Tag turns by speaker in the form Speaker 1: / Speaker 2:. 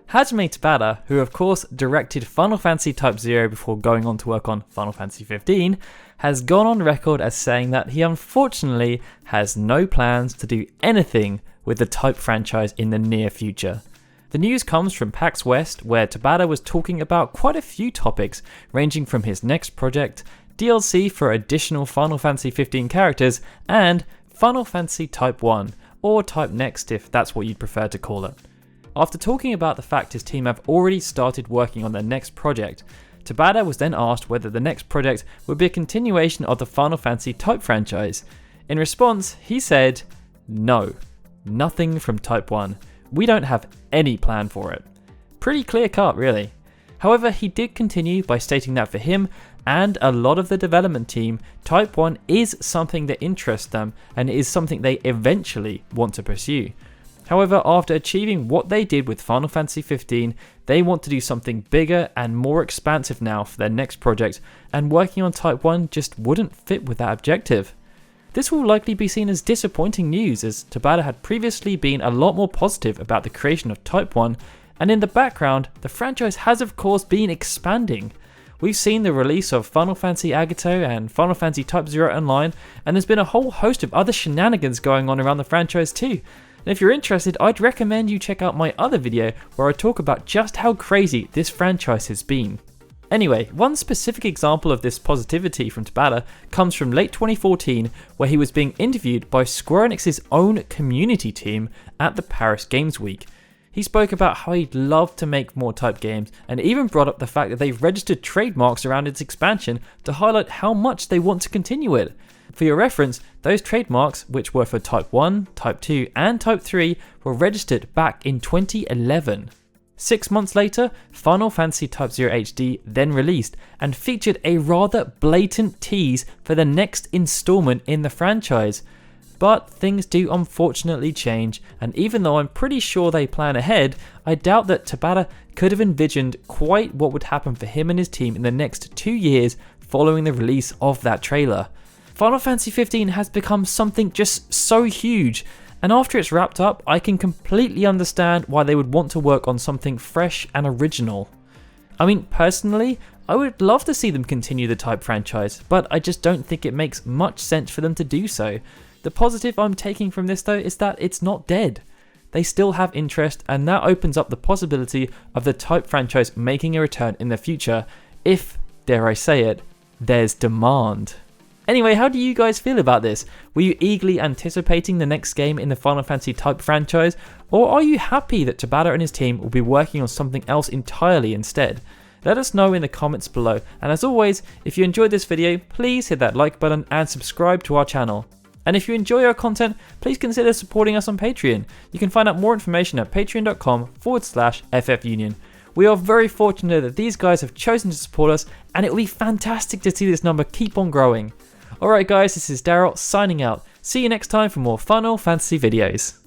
Speaker 1: Hajime Tabata, who of course directed Final Fantasy Type 0 before going on to work on Final Fantasy 15, has gone on record as saying that he unfortunately has no plans to do anything with the Type franchise in the near future. The news comes from PAX West, where Tabata was talking about quite a few topics, ranging from his next project, DLC for additional Final Fantasy 15 characters, and Final Fantasy Type 1, or Type Next if that's what you'd prefer to call it. After talking about the fact his team have already started working on their next project, Tabata was then asked whether the next project would be a continuation of the Final Fantasy Type franchise. In response, he said, "No, nothing from Type 1. We don't have any plan for it." Pretty clear cut, really. However, he did continue by stating that for him and a lot of the development team, Type 1 is something that interests them and is something they eventually want to pursue. However, after achieving what they did with Final Fantasy 15, they want to do something bigger and more expansive now for their next project, and working on Type 1 just wouldn't fit with that objective. This will likely be seen as disappointing news, as Tabata had previously been a lot more positive about the creation of Type 1, and in the background, the franchise has of course been expanding. We've seen the release of Final Fantasy Agito and Final Fantasy Type 0 Online, and there's been a whole host of other shenanigans going on around the franchise too. And if you're interested, I'd recommend you check out my other video where I talk about just how crazy this franchise has been. Anyway, one specific example of this positivity from Tabata comes from late 2014, where he was being interviewed by Square Enix's own community team at the Paris Games Week. He spoke about how he'd love to make more Type games, and even brought up the fact that they've registered trademarks around its expansion to highlight how much they want to continue it. For your reference, those trademarks, which were for Type 1, Type 2 and Type 3, were registered back in 2011. 6 months later, Final Fantasy Type 0 HD then released and featured a rather blatant tease for the next installment in the franchise. But things do unfortunately change, and even though I'm pretty sure they plan ahead, I doubt that Tabata could have envisioned quite what would happen for him and his team in the next 2 years following the release of that trailer. Final Fantasy 15 has become something just so huge, and after it's wrapped up, I can completely understand why they would want to work on something fresh and original. I mean, personally, I would love to see them continue the Type franchise, but I just don't think it makes much sense for them to do so. The positive I'm taking from this though is that it's not dead. They still have interest, and that opens up the possibility of the Type franchise making a return in the future if, dare I say it, there's demand. Anyway, how do you guys feel about this? Were you eagerly anticipating the next game in the Final Fantasy Type franchise, or are you happy that Tabata and his team will be working on something else entirely instead? Let us know in the comments below, and as always, if you enjoyed this video, please hit that like button and subscribe to our channel. And if you enjoy our content, please consider supporting us on Patreon. You can find out more information at patreon.com/FFunion. We are very fortunate that these guys have chosen to support us, and it will be fantastic to see this number keep on growing. Alright guys, this is Daryl signing out. See you next time for more Final Fantasy videos.